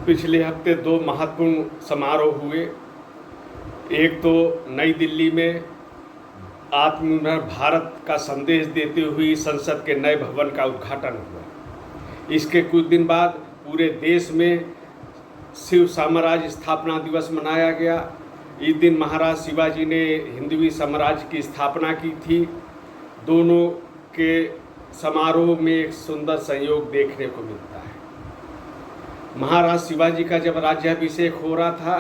पिछले हफ्ते दो महत्वपूर्ण समारोह हुए। एक तो नई दिल्ली में आत्मनिर्भर भारत का संदेश देते हुए संसद के नए भवन का उद्घाटन हुआ। इसके कुछ दिन बाद पूरे देश में शिव साम्राज्य स्थापना दिवस मनाया गया। इस दिन महाराज शिवाजी ने हिंदवी साम्राज्य की स्थापना की थी। दोनों के समारोह में एक सुंदर संयोग देखने को मिलता है। महाराज शिवाजी का जब राज्याभिषेक हो रहा था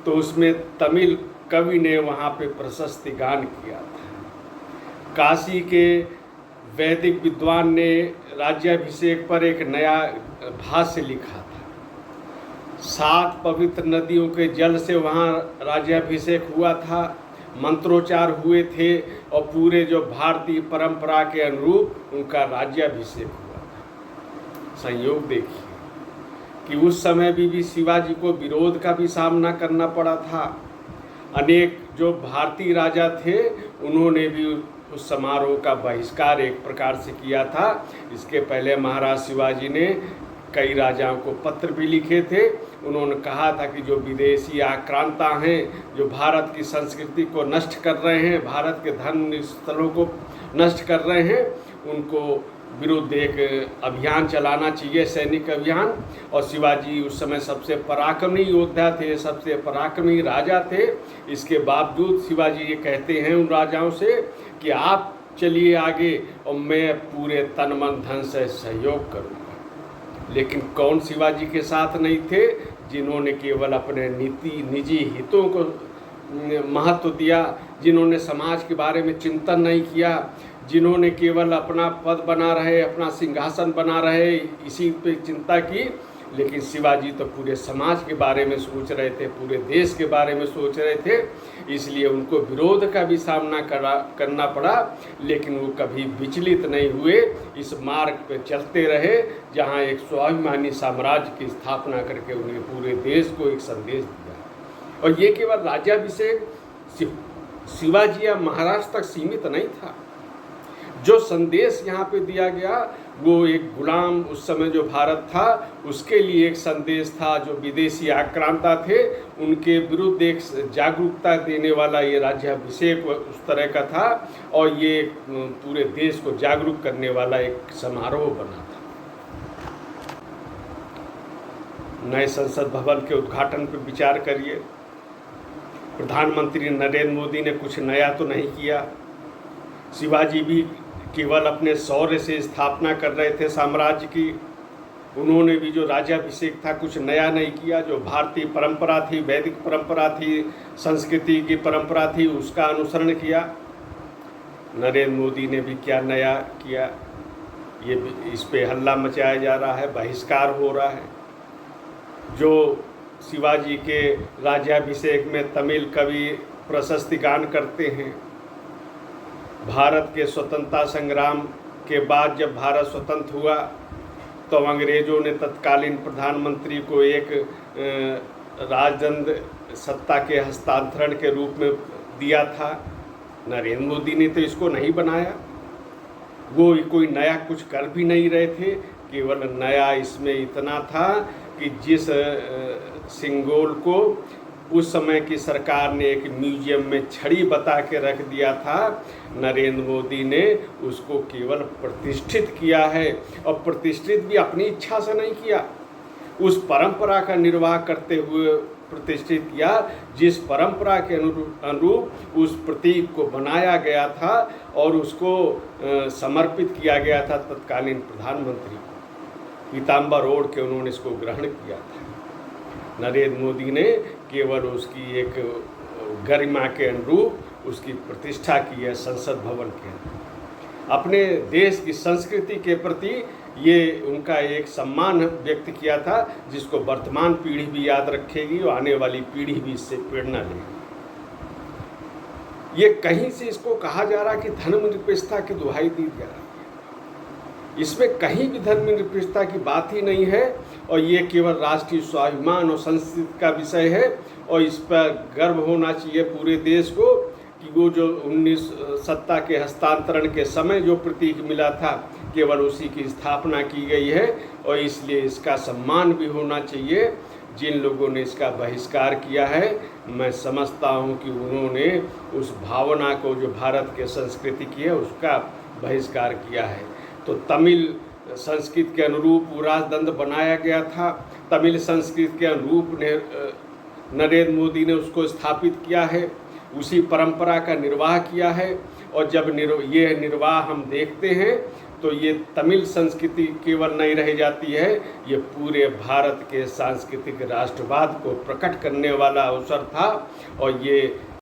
तो उसमें तमिल कवि ने वहाँ पे प्रशस्ति गान किया था। काशी के वैदिक विद्वान ने राज्याभिषेक पर एक नया भाष्य लिखा था। 7 पवित्र नदियों के जल से वहाँ राज्याभिषेक हुआ था, मंत्रोच्चार हुए थे और पूरे जो भारतीय परंपरा के अनुरूप उनका राज्याभिषेक हुआ था। संयोग देखिए कि उस समय भी शिवाजी को विरोध का भी सामना करना पड़ा था। अनेक जो भारतीय राजा थे उन्होंने भी उस समारोह का बहिष्कार एक प्रकार से किया था। इसके पहले महाराज शिवाजी ने कई राजाओं को पत्र भी लिखे थे। उन्होंने कहा था कि जो विदेशी आक्रांता हैं, जो भारत की संस्कृति को नष्ट कर रहे हैं, भारत के धर्म स्थलों को नष्ट कर रहे हैं, उनको विरुद्ध एक अभियान चलाना चाहिए, सैनिक अभियान। और शिवाजी उस समय सबसे पराक्रमी योद्धा थे, सबसे पराक्रमी राजा थे। इसके बावजूद शिवाजी ये कहते हैं उन राजाओं से कि आप चलिए आगे और मैं पूरे तन मन धन से सहयोग करूँगा। लेकिन कौन शिवाजी के साथ नहीं थे? जिन्होंने केवल अपने निजी हितों को महत्व दिया, जिन्होंने समाज के बारे में चिंतन नहीं किया, जिन्होंने केवल अपना पद बना रहे, अपना सिंहासन बना रहे, इसी पे चिंता की। लेकिन शिवाजी तो पूरे समाज के बारे में सोच रहे थे, पूरे देश के बारे में सोच रहे थे। इसलिए उनको विरोध का भी सामना करना पड़ा, लेकिन वो कभी विचलित नहीं हुए। इस मार्ग पे चलते रहे जहाँ एक स्वाभिमानी साम्राज्य की स्थापना करके उन्हें पूरे देश को एक संदेश दिया। और ये केवल राज्याभिषेक शिवाजी या महाराष्ट्र तक सीमित नहीं था। जो संदेश यहाँ पे दिया गया वो एक गुलाम उस समय जो भारत था उसके लिए एक संदेश था। जो विदेशी आक्रांता थे उनके विरुद्ध एक जागरूकता देने वाला ये राज्याभिषेक उस तरह का था और ये पूरे देश को जागरूक करने वाला एक समारोह बना था। नए संसद भवन के उद्घाटन पर विचार करिए। प्रधानमंत्री नरेंद्र मोदी ने कुछ नया तो नहीं किया। शिवाजी भी केवल अपने शौर्य से स्थापना कर रहे थे साम्राज्य की। उन्होंने भी जो राज्याभिषेक था कुछ नया नहीं किया। जो भारतीय परंपरा थी, वैदिक परंपरा थी, संस्कृति की परंपरा थी, उसका अनुसरण किया। नरेंद्र मोदी ने भी क्या नया किया? ये इस पे हल्ला मचाया जा रहा है, बहिष्कार हो रहा है। जो शिवाजी के राज्याभिषेक में तमिल कवि प्रशस्ति गान करते हैं। भारत के स्वतंत्रता संग्राम के बाद जब भारत स्वतंत्र हुआ तो अंग्रेज़ों ने तत्कालीन प्रधानमंत्री को एक राजदंड सत्ता के हस्तांतरण के रूप में दिया था। नरेंद्र मोदी ने तो इसको नहीं बनाया। वो कोई नया कुछ कर भी नहीं रहे थे। केवल नया इसमें इतना था कि जिस सिंगोल को उस समय की सरकार ने एक म्यूजियम में छड़ी बता के रख दिया था, नरेंद्र मोदी ने उसको केवल प्रतिष्ठित किया है। और प्रतिष्ठित भी अपनी इच्छा से नहीं किया, उस परंपरा का निर्वाह करते हुए प्रतिष्ठित किया जिस परंपरा के अनुरूप उस प्रतीक को बनाया गया था और उसको समर्पित किया गया था तत्कालीन प्रधानमंत्री को। पीताम्बर ओढ़ के उन्होंने इसको ग्रहण किया था। नरेंद्र मोदी ने केवल उसकी एक गरिमा के अनुरूप उसकी प्रतिष्ठा की है संसद भवन के अंदर। अपने देश की संस्कृति के प्रति ये उनका एक सम्मान व्यक्त किया था जिसको वर्तमान पीढ़ी भी याद रखेगी और आने वाली पीढ़ी भी इससे प्रेरणा लेगी। ये कहीं से इसको कहा जा रहा कि धर्मनिरपेक्षता की दुहाई दी जा रही है। इसमें कहीं भी धर्मनिरपेक्षता की बात ही नहीं है और ये केवल राष्ट्रीय स्वाभिमान और संस्कृति का विषय है और इस पर गर्व होना चाहिए पूरे देश को कि वो जो 19 सत्ता के हस्तांतरण के समय जो प्रतीक मिला था केवल उसी की स्थापना की गई है, और इसलिए इसका सम्मान भी होना चाहिए। जिन लोगों ने इसका बहिष्कार किया है, मैं समझता हूँ कि उन्होंने उस भावना को जो भारत के संस्कृति की है उसका बहिष्कार किया है। तो तमिल संस्कृत के अनुरूप वो राजदंड बनाया गया था, तमिल संस्कृत के अनुरूप नरेंद्र मोदी ने उसको स्थापित किया है, उसी परंपरा का निर्वाह किया है। और जब ये निर्वाह हम देखते हैं तो ये तमिल संस्कृति केवल नहीं रह जाती है, ये पूरे भारत के सांस्कृतिक राष्ट्रवाद को प्रकट करने वाला अवसर था। और ये